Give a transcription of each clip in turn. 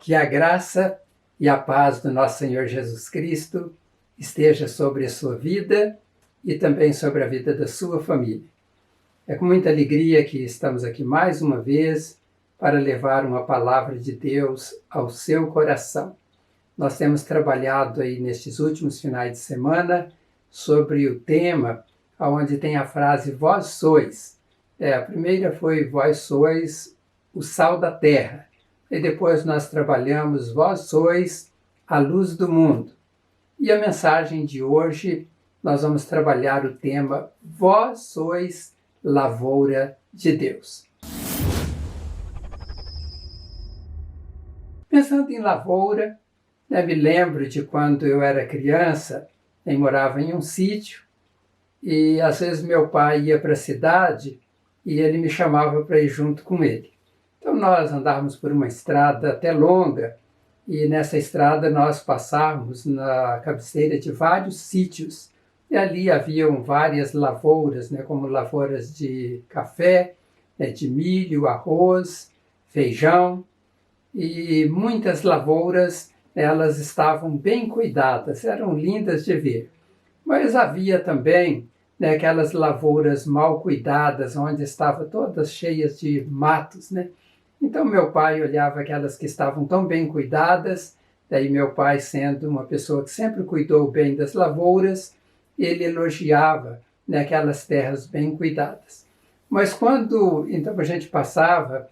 Que a graça e a paz do nosso Senhor Jesus Cristo esteja sobre a sua vida e também sobre a vida da sua família. É com muita alegria que estamos aqui mais uma vez para levar uma palavra de Deus ao seu coração. Nós temos trabalhado aí nestes últimos finais de semana sobre o tema onde tem a frase vós sois. A primeira foi vós sois o sal da terra. E depois nós trabalhamos vós sois a luz do mundo. E a mensagem de hoje nós vamos trabalhar o tema vós sois lavoura de Deus. Pensando em lavoura, me lembro de quando eu era criança e morava em um sítio e às vezes meu pai ia para a cidade e ele me chamava para ir junto com ele. Então nós andávamos por uma estrada até longa e nessa estrada nós passávamos na cabeceira de vários sítios e ali haviam várias lavouras, como lavouras de café, de milho, arroz, feijão e muitas lavouras elas estavam bem cuidadas, eram lindas de ver. Mas havia também aquelas lavouras mal cuidadas, onde estavam todas cheias de matos, Então meu pai olhava aquelas que estavam tão bem cuidadas, daí meu pai, sendo uma pessoa que sempre cuidou bem das lavouras, ele elogiava aquelas terras bem cuidadas. Mas quando então a gente passava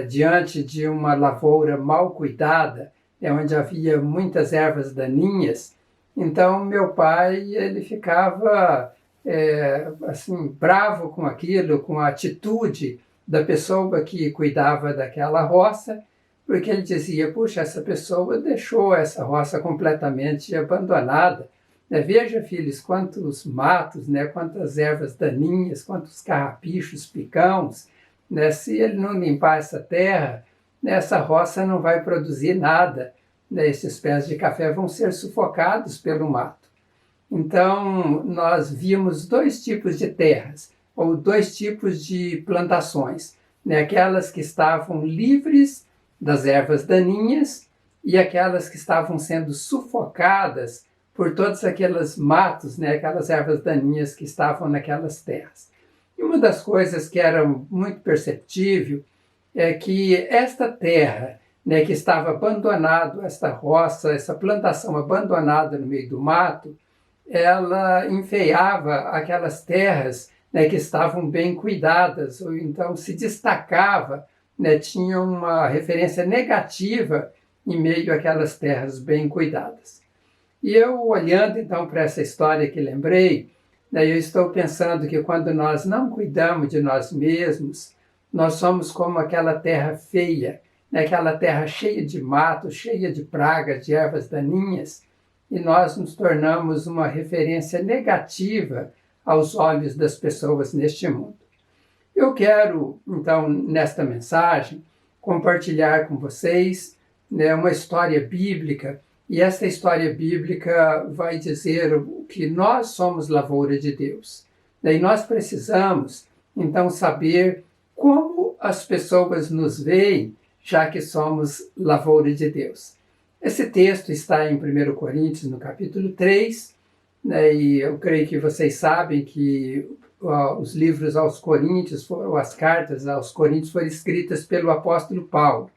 diante de uma lavoura mal cuidada, onde havia muitas ervas daninhas, então meu pai ele ficava assim bravo com aquilo, com a atitude da pessoa que cuidava daquela roça, porque ele dizia, puxa, essa pessoa deixou essa roça completamente abandonada. Veja, filhos, quantos matos, quantas ervas daninhas, quantos carrapichos, picãos. Se ele não limpar essa terra, essa roça não vai produzir nada. Esses pés de café vão ser sufocados pelo mato. Então, nós vimos dois tipos de terras, ou dois tipos de plantações, aquelas que estavam livres das ervas daninhas e aquelas que estavam sendo sufocadas por todos aqueles matos, aquelas ervas daninhas que estavam naquelas terras. E uma das coisas que era muito perceptível é que esta terra, que estava abandonada, esta roça, essa plantação abandonada no meio do mato, ela enfeiava aquelas terras que estavam bem cuidadas, ou então se destacava, tinha uma referência negativa em meio àquelas terras bem cuidadas. E eu, olhando então para essa história que lembrei, eu estou pensando que quando nós não cuidamos de nós mesmos, nós somos como aquela terra feia, aquela terra cheia de mato, cheia de pragas, de ervas daninhas, e nós nos tornamos uma referência negativa aos olhos das pessoas neste mundo. Eu quero, então, nesta mensagem, compartilhar com vocês uma história bíblica, e esta história bíblica vai dizer que nós somos lavoura de Deus. E nós precisamos, então, saber como as pessoas nos veem, já que somos lavoura de Deus. Esse texto está em 1 Coríntios, no capítulo 3, e eu creio que vocês sabem que os livros aos Coríntios, as cartas aos Coríntios foram escritas pelo apóstolo Paulo.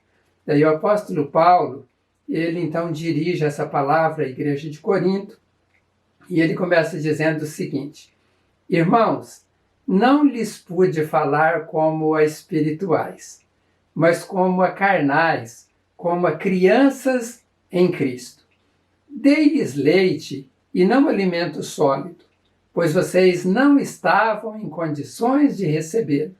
E o apóstolo Paulo, ele então dirige essa palavra à igreja de Corinto, e ele começa dizendo o seguinte, irmãos, não lhes pude falar como a espirituais, mas como a carnais, como a crianças em Cristo. Dei-lhes leite e não alimento sólido, pois vocês não estavam em condições de recebê-lo.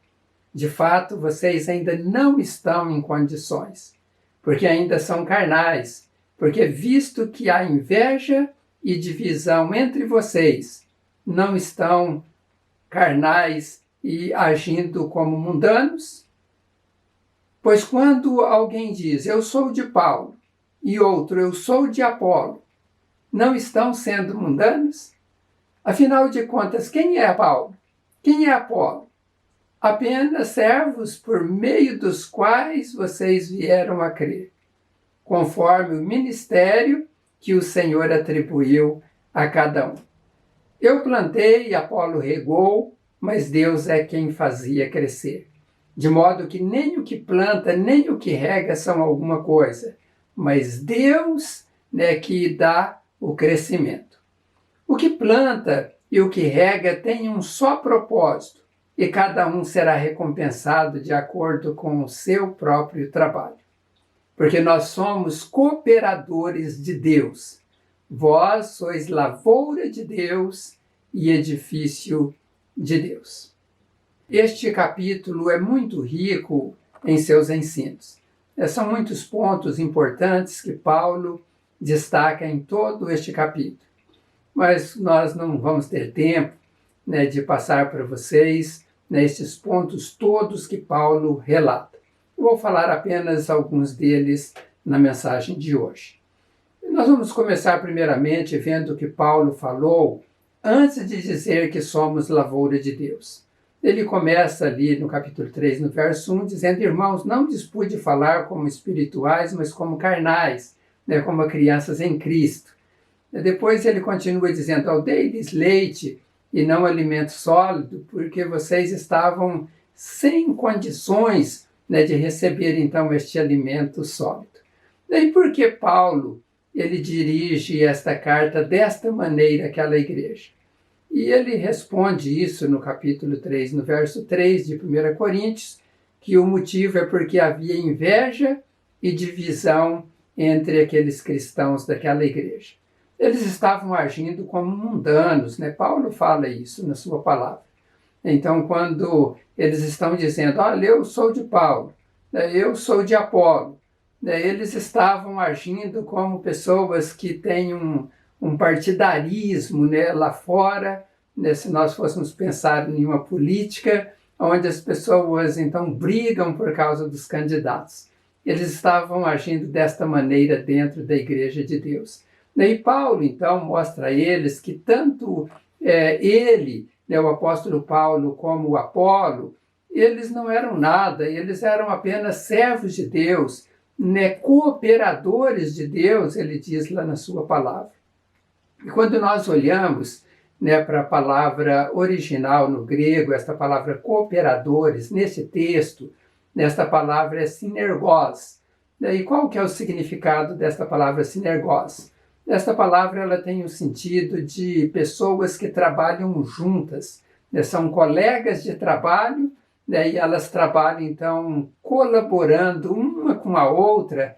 De fato, vocês ainda não estão em condições, porque ainda são carnais, porque visto que há inveja e divisão entre vocês, não estão carnais e agindo como mundanos? Pois quando alguém diz, eu sou de Paulo, e outro, eu sou de Apolo, não estão sendo mundanos? Afinal de contas, quem é Paulo? Quem é Apolo? Apenas servos por meio dos quais vocês vieram a crer. conforme o ministério que o Senhor atribuiu a cada um. Eu plantei, Apolo regou, mas Deus é quem fazia crescer. De modo que nem o que planta, nem o que rega são alguma coisa, mas Deus que dá o crescimento. O que planta e o que rega têm um só propósito, e cada um será recompensado de acordo com o seu próprio trabalho. Porque nós somos cooperadores de Deus. Vós sois lavoura de Deus e edifício de Deus. Este capítulo é muito rico em seus ensinos. São muitos pontos importantes que Paulo destaca em todo este capítulo. Mas nós não vamos ter tempo de passar para vocês estes pontos todos que Paulo relata. Eu vou falar apenas alguns deles na mensagem de hoje. Nós vamos começar primeiramente vendo o que Paulo falou antes de dizer que somos lavoura de Deus. Ele começa ali no capítulo 3, no verso 1, dizendo: irmãos, não dispude falar como espirituais, mas como carnais, como crianças em Cristo. Depois ele continua dizendo: ao dei-lhes leite e não alimento sólido, porque vocês estavam sem condições de receber então este alimento sólido. E por que Paulo ele dirige esta carta desta maneira àquela igreja? E ele responde isso no capítulo 3, no verso 3 de 1 Coríntios, que o motivo é porque havia inveja e divisão entre aqueles cristãos daquela igreja. Eles estavam agindo como mundanos, Paulo fala isso na sua palavra. Então, quando eles estão dizendo: olha, eu sou de Paulo, eu sou de Apolo, eles estavam agindo como pessoas que têm um partidarismo lá fora, se nós fôssemos pensar em uma política, onde as pessoas então brigam por causa dos candidatos. Eles estavam agindo desta maneira dentro da igreja de Deus. E Paulo então mostra a eles que tanto ele, o apóstolo Paulo, como o Apolo, eles não eram nada, eles eram apenas servos de Deus, cooperadores de Deus, ele diz lá na sua palavra. E quando nós olhamos para a palavra original no grego, esta palavra cooperadores, nesse texto, esta palavra é sinergos. E qual que é o significado desta palavra sinergos? Esta palavra ela tem o sentido de pessoas que trabalham juntas, são colegas de trabalho, e elas trabalham então colaborando uma com a outra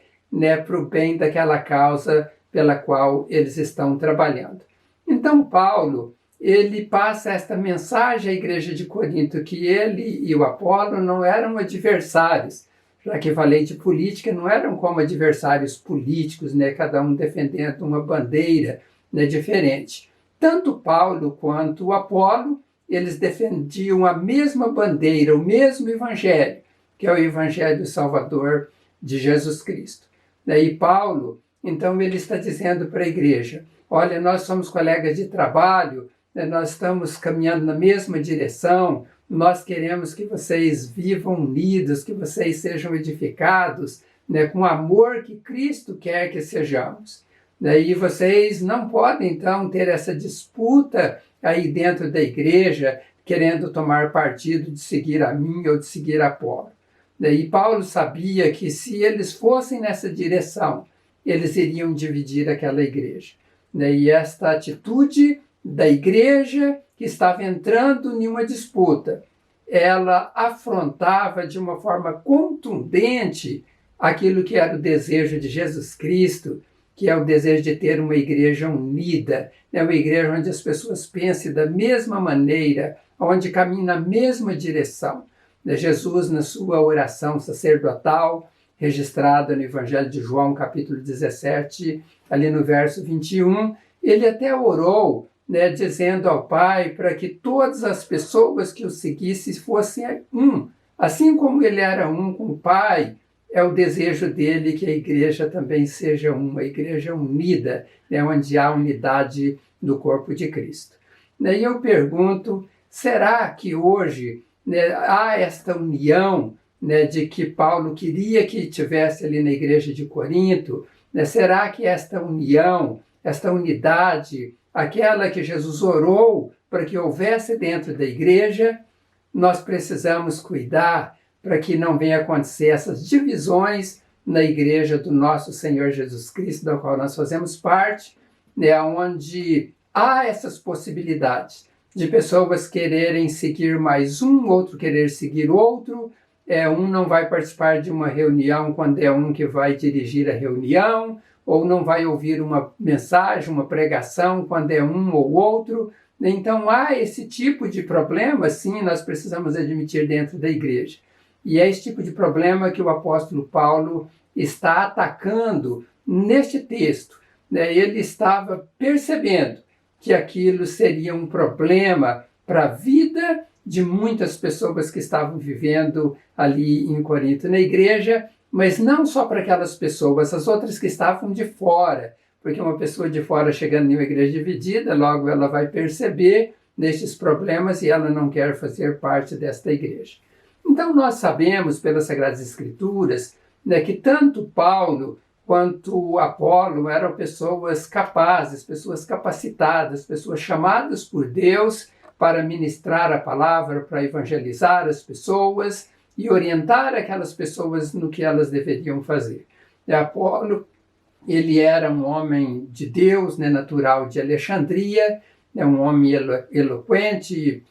para o bem daquela causa pela qual eles estão trabalhando. Então Paulo ele passa esta mensagem à igreja de Corinto, que ele e o Apolo não eram adversários. Já que falei de política, não eram como adversários políticos, cada um defendendo uma bandeira diferente. Tanto Paulo quanto o Apolo, eles defendiam a mesma bandeira, o mesmo evangelho, que é o evangelho salvador de Jesus Cristo. E Paulo, então, ele está dizendo para a igreja: olha, nós somos colegas de trabalho, nós estamos caminhando na mesma direção, nós queremos que vocês vivam unidos, que vocês sejam edificados, com o amor que Cristo quer que sejamos. E vocês não podem, então, ter essa disputa aí dentro da igreja, querendo tomar partido de seguir a mim ou de seguir a Apolo. E Paulo sabia que se eles fossem nessa direção, eles iriam dividir aquela igreja. E esta atitude da igreja que estava entrando em uma disputa, ela afrontava de uma forma contundente aquilo que era o desejo de Jesus Cristo, que é o desejo de ter uma igreja unida, uma igreja onde as pessoas pensem da mesma maneira, onde caminhem na mesma direção. Jesus, na sua oração sacerdotal, registrada no Evangelho de João, capítulo 17, ali no verso 21, ele até orou, dizendo ao Pai para que todas as pessoas que o seguissem fossem um. Assim como ele era um com o Pai, é o desejo dele que a igreja também seja uma igreja unida, onde há unidade do corpo de Cristo. E eu pergunto, será que hoje há esta união né, de que Paulo queria que tivesse ali na igreja de Corinto, né? Será que esta união, esta unidade, aquela que Jesus orou para que houvesse dentro da igreja, nós precisamos cuidar para que não venha acontecer essas divisões na igreja do nosso Senhor Jesus Cristo, da qual nós fazemos parte, né, onde há essas possibilidades de pessoas quererem seguir mais um, outro querer seguir outro, um não vai participar de uma reunião quando é um que vai dirigir a reunião, ou não vai ouvir uma mensagem, uma pregação quando é um ou outro. Então há esse tipo de problema, sim, nós precisamos admitir dentro da igreja. E é esse tipo de problema que o apóstolo Paulo está atacando neste texto, né? Ele estava percebendo que aquilo seria um problema para a vida de muitas pessoas que estavam vivendo ali em Corinto na igreja, mas não só para aquelas pessoas, as outras que estavam de fora, porque uma pessoa de fora chegando em uma igreja dividida, logo ela vai perceber nestes problemas e ela não quer fazer parte desta igreja. Então nós sabemos pelas Sagradas Escrituras, né, que tanto Paulo quanto Apolo eram pessoas capazes, pessoas capacitadas, pessoas chamadas por Deus para ministrar a palavra, para evangelizar as pessoas e orientar aquelas pessoas no que elas deveriam fazer. Apolo, ele era um homem de Deus, né, natural de Alexandria, um homem eloquente,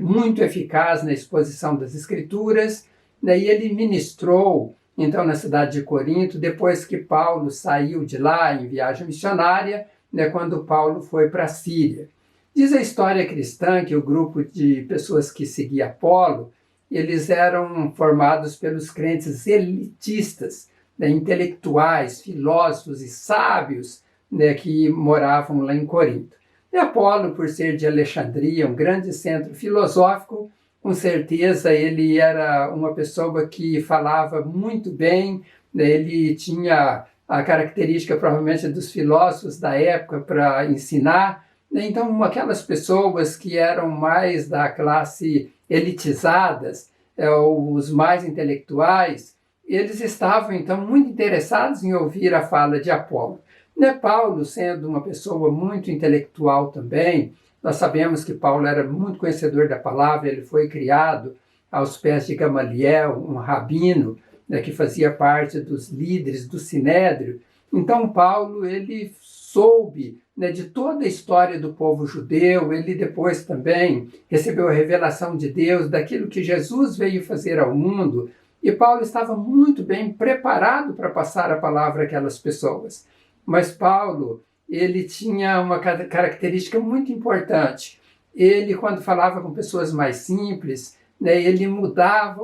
muito eficaz na exposição das Escrituras, né, e ele ministrou, então, na cidade de Corinto, depois que Paulo saiu de lá em viagem missionária, né, quando Paulo foi para a Síria. Diz a história cristã que o grupo de pessoas que seguia Apolo, eles eram formados pelos crentes elitistas, né, intelectuais, filósofos e sábios, né, que moravam lá em Corinto. E Apolo, por ser de Alexandria, um grande centro filosófico, com certeza ele era uma pessoa que falava muito bem, né, ele tinha a característica provavelmente dos filósofos da época para ensinar, né, então aquelas pessoas que eram mais da classe elitizadas, os mais intelectuais, eles estavam então muito interessados em ouvir a fala de Apolo. Né, Paulo, sendo uma pessoa muito intelectual também, nós sabemos que Paulo era muito conhecedor da palavra, ele foi criado aos pés de Gamaliel, um rabino, né, que fazia parte dos líderes do Sinédrio. Então Paulo, ele soube, né, de toda a história do povo judeu, ele depois também recebeu a revelação de Deus, daquilo que Jesus veio fazer ao mundo, e Paulo estava muito bem preparado para passar a palavra àquelas pessoas. Mas Paulo, ele tinha uma característica muito importante. Ele, quando falava com pessoas mais simples, né, ele mudava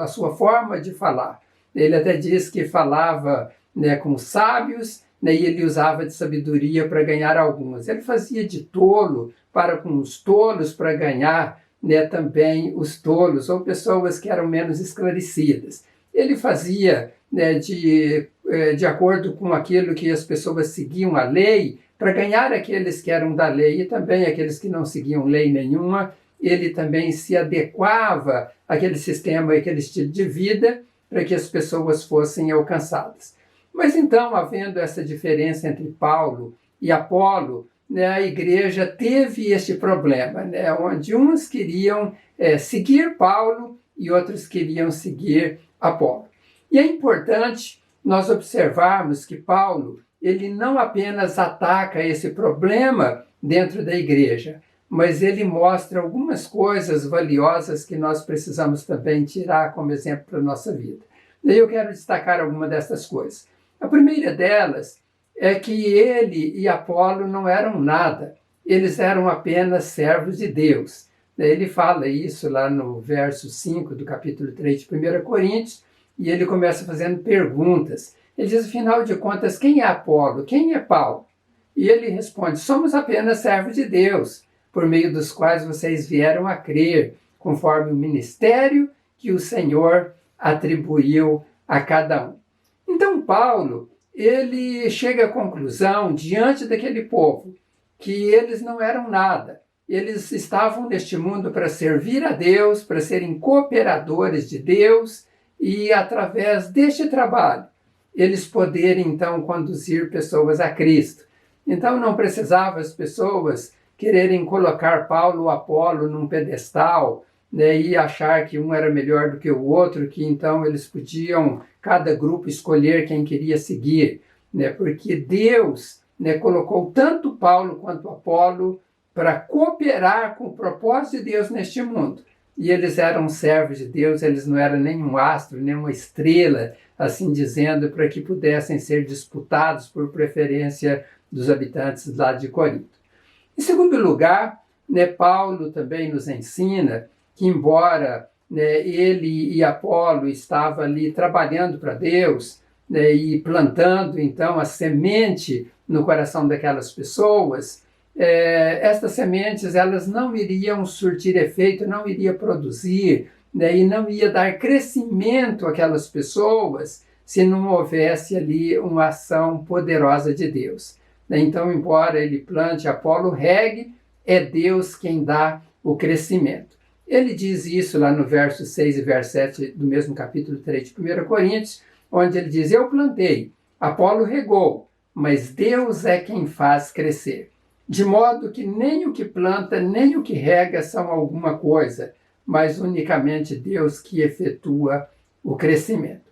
a sua forma de falar. Ele até diz que falava, né, com sábios, né, e ele usava de sabedoria para ganhar algumas. Ele fazia de tolo para com os tolos para ganhar, né, também os tolos, ou pessoas que eram menos esclarecidas. Ele fazia, né, de acordo com aquilo que as pessoas seguiam a lei, para ganhar aqueles que eram da lei e também aqueles que não seguiam lei nenhuma, ele também se adequava àquele sistema e àquele estilo de vida para que as pessoas fossem alcançadas. Mas então, havendo essa diferença entre Paulo e Apolo, né, a igreja teve este problema, né, onde uns queriam seguir Paulo e outros queriam seguir Apolo. E é importante nós observarmos que Paulo, ele não apenas ataca esse problema dentro da igreja, mas ele mostra algumas coisas valiosas que nós precisamos também tirar como exemplo para a nossa vida. Daí eu quero destacar alguma dessas coisas. A primeira delas é que ele e Apolo não eram nada, eles eram apenas servos de Deus. Ele fala isso lá no verso 5 do capítulo 3 de 1 Coríntios, e ele começa fazendo perguntas. Ele diz, afinal de contas, quem é Apolo? Quem é Paulo? E ele responde, somos apenas servos de Deus, por meio dos quais vocês vieram a crer, conforme o ministério que o Senhor atribuiu a cada um. Então Paulo, ele chega à conclusão, diante daquele povo, que eles não eram nada. Eles estavam neste mundo para servir a Deus, para serem cooperadores de Deus, e através deste trabalho eles poderem então conduzir pessoas a Cristo. Então não precisava as pessoas quererem colocar Paulo ou Apolo num pedestal, né, e achar que um era melhor do que o outro, que então eles podiam, cada grupo, escolher quem queria seguir, né, porque Deus, né, colocou tanto Paulo quanto Apolo para cooperar com o propósito de Deus neste mundo. E eles eram servos de Deus, eles não eram nem um astro, nem uma estrela, assim dizendo, para que pudessem ser disputados por preferência dos habitantes lá de Corinto. Em segundo lugar, né, Paulo também nos ensina que, embora, né, ele e Apolo estavam ali trabalhando para Deus, né, e plantando então a semente no coração daquelas pessoas, estas sementes elas não iriam surtir efeito, não iriam produzir, né, e não ia dar crescimento àquelas pessoas se não houvesse ali uma ação poderosa de Deus. Então, embora ele plante, Apolo regue, é Deus quem dá o crescimento. Ele diz isso lá no verso 6 e verso 7 do mesmo capítulo 3 de 1 Coríntios, onde ele diz: eu plantei, Apolo regou, mas Deus é quem faz crescer. De modo que nem o que planta, nem o que rega são alguma coisa, mas unicamente Deus que efetua o crescimento.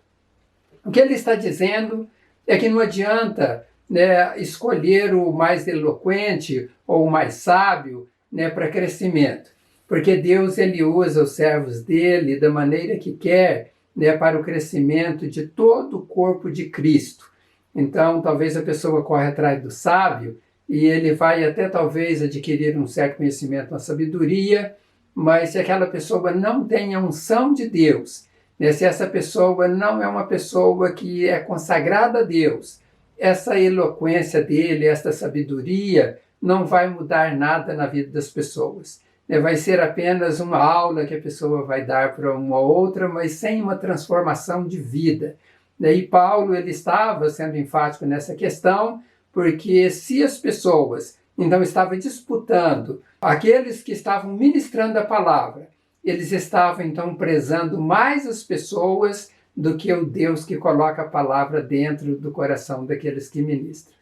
O que ele está dizendo é que não adianta, né, escolher o mais eloquente ou o mais sábio, né, para crescimento, porque Deus ele usa os servos dele da maneira que quer, né, para o crescimento de todo o corpo de Cristo. Então, talvez a pessoa corre atrás do sábio e ele vai até talvez adquirir um certo conhecimento, uma sabedoria, mas se aquela pessoa não tem a unção de Deus, né, se essa pessoa não é uma pessoa que é consagrada a Deus, essa eloquência dele, essa sabedoria, não vai mudar nada na vida das pessoas. Vai ser apenas uma aula que a pessoa vai dar para uma outra, mas sem uma transformação de vida. E Paulo ele estava sendo enfático nessa questão, porque se as pessoas então estavam disputando, aqueles que estavam ministrando a palavra, eles estavam então prezando mais as pessoas do que o Deus que coloca a palavra dentro do coração daqueles que ministram.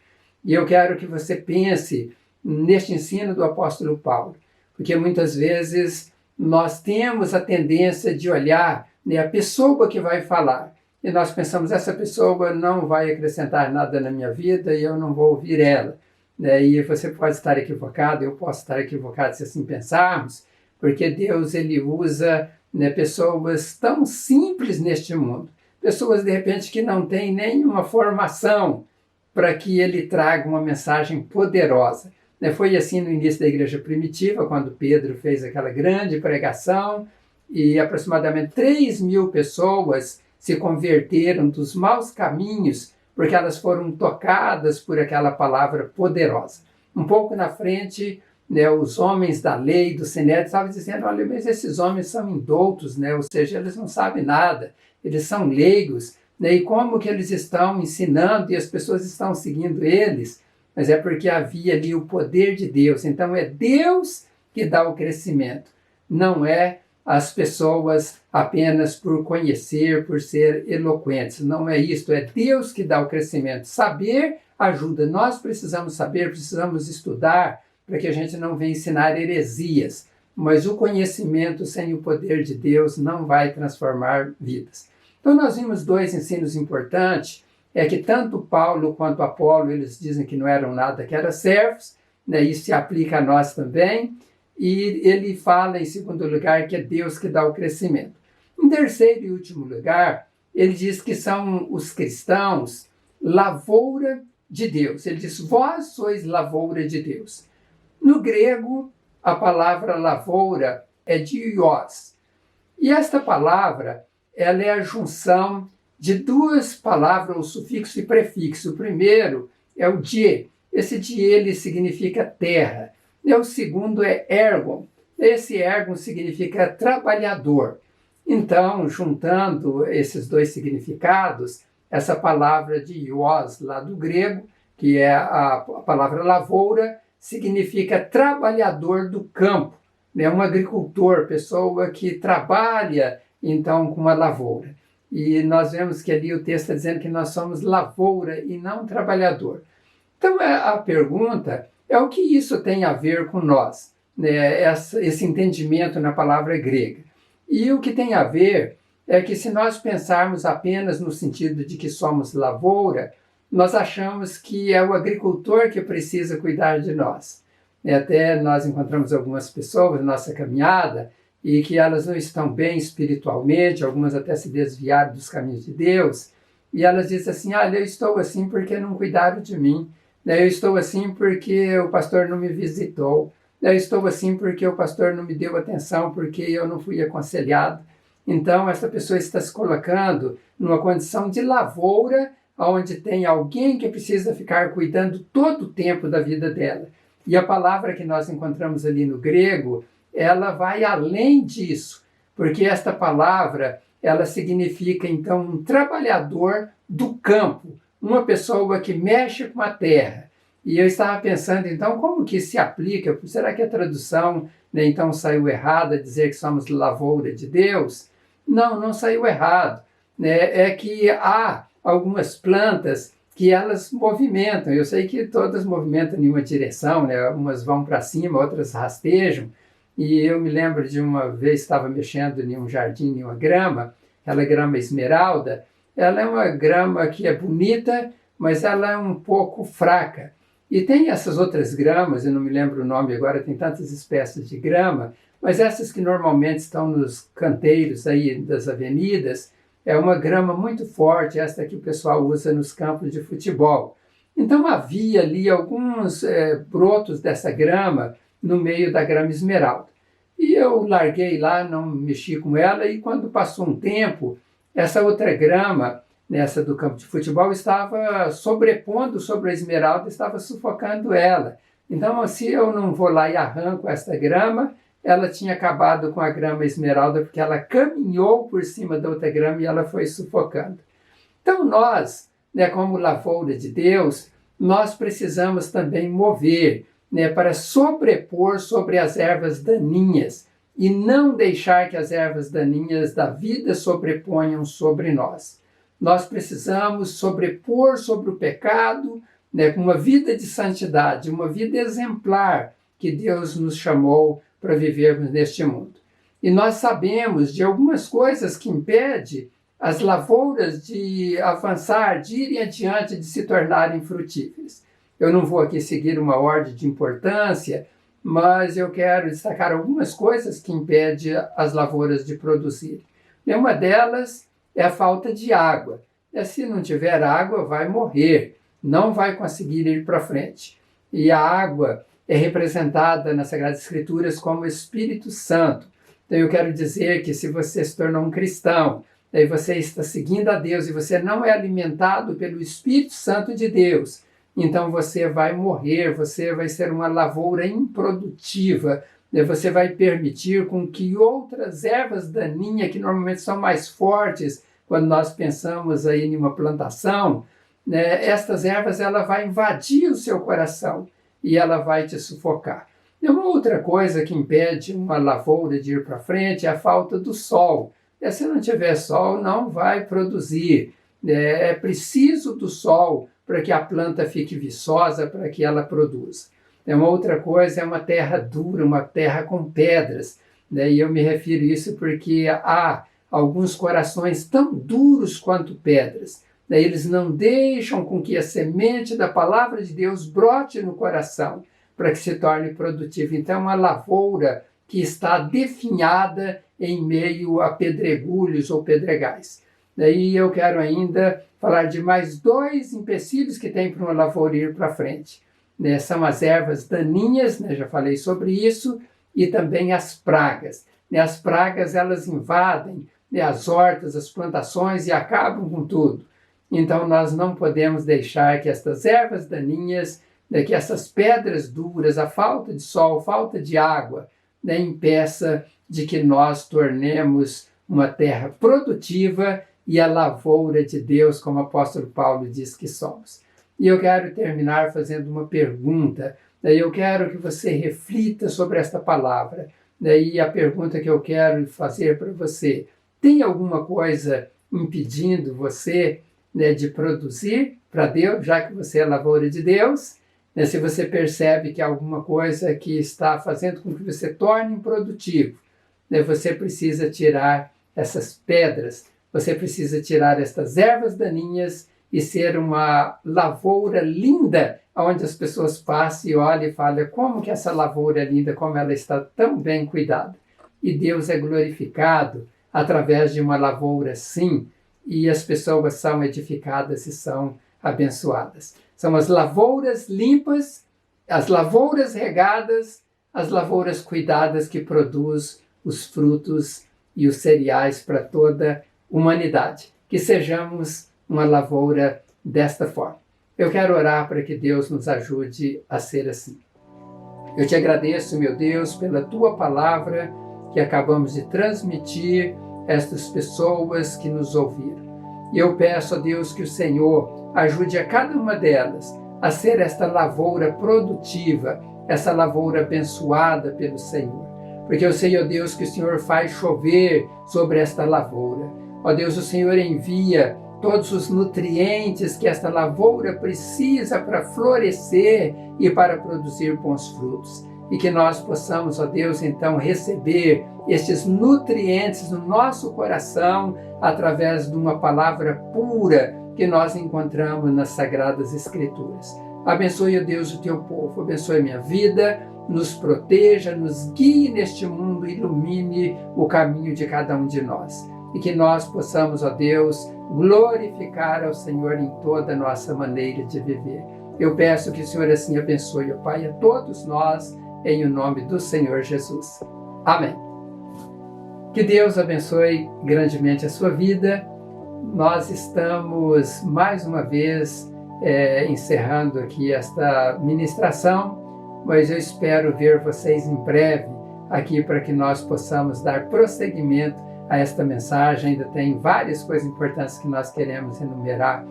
E eu quero que você pense neste ensino do apóstolo Paulo, porque muitas vezes nós temos a tendência de olhar, né, a pessoa que vai falar, e nós pensamos, essa pessoa não vai acrescentar nada na minha vida e eu não vou ouvir ela. E você pode estar equivocado, eu posso estar equivocado se assim pensarmos, porque Deus ele usa, né, pessoas tão simples neste mundo, pessoas de repente que não têm nenhuma formação para que ele traga uma mensagem poderosa. Foi assim no início da igreja primitiva, quando Pedro fez aquela grande pregação e aproximadamente 3.000 pessoas se converteram dos maus caminhos porque elas foram tocadas por aquela palavra poderosa. Um pouco na frente, né, os homens da lei, do Sinédrio, estavam dizendo, olha, mas esses homens são indoutos, né, ou seja, eles não sabem nada, eles são leigos, né, e como que eles estão ensinando e as pessoas estão seguindo eles? Mas é porque havia ali o poder de Deus. Então é Deus que dá o crescimento, não é as pessoas apenas por conhecer, por ser eloquentes. Não é isso, é Deus que dá o crescimento. Saber ajuda. Nós precisamos saber, precisamos estudar para que a gente não venha ensinar heresias. Mas o conhecimento sem o poder de Deus não vai transformar vidas. Então nós vimos dois ensinos importantes, é que tanto Paulo quanto Apolo, eles dizem que não eram nada, que eram servos, né? Isso se aplica a nós também. E ele fala, em segundo lugar, que é Deus que dá o crescimento. Em terceiro e último lugar, ele diz que são os cristãos lavoura de Deus. Ele diz, vós sois lavoura de Deus. No grego, a palavra lavoura é dios. E esta palavra, ela é a junção de duas palavras, o sufixo e prefixo. O primeiro é o die. Esse die, ele significa terra. E o segundo é ergon. Esse ergon significa trabalhador. Então, juntando esses dois significados, essa palavra de ios, lá do grego, que é a palavra lavoura, significa trabalhador do campo. Um agricultor, pessoa que trabalha, então, com a lavoura. E nós vemos que ali o texto está dizendo que nós somos lavoura e não trabalhador. Então a pergunta é o que isso tem a ver com nós, né? Esse entendimento na palavra grega. E o que tem a ver é que se nós pensarmos apenas no sentido de que somos lavoura, nós achamos que é o agricultor que precisa cuidar de nós. Até nós encontramos algumas pessoas na nossa caminhada e que elas não estão bem espiritualmente, algumas até se desviaram dos caminhos de Deus, e elas dizem assim, eu estou assim porque não cuidaram de mim, eu estou assim porque o pastor não me visitou, eu estou assim porque o pastor não me deu atenção, porque eu não fui aconselhado. Então, essa pessoa está se colocando numa condição de lavoura, onde tem alguém que precisa ficar cuidando todo o tempo da vida dela. E a palavra que nós encontramos ali no grego, ela vai além disso, porque esta palavra, ela significa, então, um trabalhador do campo, uma pessoa que mexe com a terra. E eu estava pensando, então, como que se aplica? Será que a tradução, então, saiu errada, dizer que somos lavoura de Deus? Não, não saiu errado. É que há algumas plantas que elas movimentam. Eu sei que todas movimentam em uma direção, umas vão para cima, outras rastejam. E eu me lembro de uma vez, estava mexendo em um jardim, em uma grama, aquela grama esmeralda. Ela é uma grama que é bonita, mas ela é um pouco fraca. E tem essas outras gramas, eu não me lembro o nome agora, tem tantas espécies de grama, mas essas que normalmente estão nos canteiros aí das avenidas, é uma grama muito forte, esta que o pessoal usa nos campos de futebol. Então havia ali alguns brotos dessa grama no meio da grama esmeralda. E eu larguei lá, não mexi com ela, e quando passou um tempo, essa outra grama, nessa do campo de futebol, estava sobrepondo sobre a esmeralda, estava sufocando ela. Então, se eu não vou lá e arranco esta grama, ela tinha acabado com a grama esmeralda, porque ela caminhou por cima da outra grama e ela foi sufocando. Então, nós, como lavoura de Deus, nós precisamos também mover, para sobrepor sobre as ervas daninhas e não deixar que as ervas daninhas da vida sobreponham sobre nós. Nós precisamos sobrepor sobre o pecado, com uma vida de santidade, uma vida exemplar que Deus nos chamou para vivermos neste mundo. E nós sabemos de algumas coisas que impedem as lavouras de avançar, de irem adiante, de se tornarem frutíferas. Eu não vou aqui seguir uma ordem de importância, mas eu quero destacar algumas coisas que impedem as lavouras de produzir. E uma delas é a falta de água. Se não tiver água, vai morrer, não vai conseguir ir para frente. E a água é representada nas Sagradas Escrituras como Espírito Santo. Então eu quero dizer que se você se tornou um cristão, e você está seguindo a Deus e você não é alimentado pelo Espírito Santo de Deus, então você vai morrer, você vai ser uma lavoura improdutiva, você vai permitir com que outras ervas daninhas, que normalmente são mais fortes, quando nós pensamos aí em uma plantação, estas ervas ela vai invadir o seu coração e ela vai te sufocar. E uma outra coisa que impede uma lavoura de ir para frente é a falta do sol. Se não tiver sol, não vai produzir. É preciso do sol para que a planta fique viçosa, para que ela produza. Uma outra coisa é uma terra dura, uma terra com pedras. E eu me refiro a isso porque há alguns corações tão duros quanto pedras. Eles não deixam com que a semente da palavra de Deus brote no coração para que se torne produtivo. Então, uma lavoura que está definhada em meio a pedregulhos ou pedregais. Daí eu quero ainda falar de mais 2 empecilhos que tem para uma lavoura ir para frente. São as ervas daninhas, já falei sobre isso, e também as pragas. As pragas, elas invadem as hortas, as plantações e acabam com tudo. Então, nós não podemos deixar que estas ervas daninhas, que essas pedras duras, a falta de sol, a falta de água, impeça de que nós tornemos uma terra produtiva e a lavoura de Deus, como o apóstolo Paulo diz que somos. E eu quero terminar fazendo uma pergunta. Eu quero que você reflita sobre esta palavra. E a pergunta que eu quero fazer para você: tem alguma coisa impedindo você, né, de produzir para Deus, já que você é lavoura de Deus, né, se você percebe que há alguma coisa que está fazendo com que você torne improdutivo, né, você precisa tirar essas pedras, você precisa tirar estas ervas daninhas e ser uma lavoura linda, onde as pessoas passam e olham e falam como que essa lavoura é linda, como ela está tão bem cuidada. E Deus é glorificado através de uma lavoura assim, e as pessoas são edificadas e são abençoadas. São as lavouras limpas, as lavouras regadas, as lavouras cuidadas que produzem os frutos e os cereais para toda a humanidade. Que sejamos uma lavoura desta forma. Eu quero orar para que Deus nos ajude a ser assim. Eu te agradeço, meu Deus, pela tua palavra que acabamos de transmitir a estas pessoas que nos ouviram. E eu peço a Deus que o Senhor ajude a cada uma delas a ser esta lavoura produtiva, essa lavoura abençoada pelo Senhor. Porque eu sei, ó Deus, que o Senhor faz chover sobre esta lavoura. Ó Deus, o Senhor envia todos os nutrientes que esta lavoura precisa para florescer e para produzir bons frutos. E que nós possamos, ó Deus, então receber estes nutrientes no nosso coração através de uma palavra pura que nós encontramos nas Sagradas Escrituras. Abençoe, ó Deus, o teu povo, abençoe a minha vida, nos proteja, nos guie neste mundo, ilumine o caminho de cada um de nós. E que nós possamos, ó Deus, glorificar ao Senhor em toda a nossa maneira de viver. Eu peço que o Senhor assim abençoe, ó Pai, a todos nós, em o nome do Senhor Jesus. Amém. Que Deus abençoe grandemente a sua vida. Nós estamos, mais uma vez, encerrando aqui esta ministração, mas eu espero ver vocês em breve aqui para que nós possamos dar prosseguimento a esta mensagem. Ainda tem várias coisas importantes que nós queremos enumerar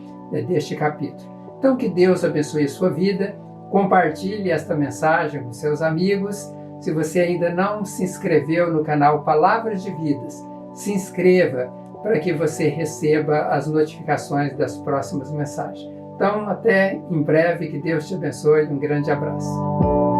deste capítulo. Então, que Deus abençoe a sua vida. Compartilhe esta mensagem com seus amigos. Se você ainda não se inscreveu no canal Palavras de Vidas, se inscreva para que você receba as notificações das próximas mensagens. Então, até em breve, que Deus te abençoe. Um grande abraço.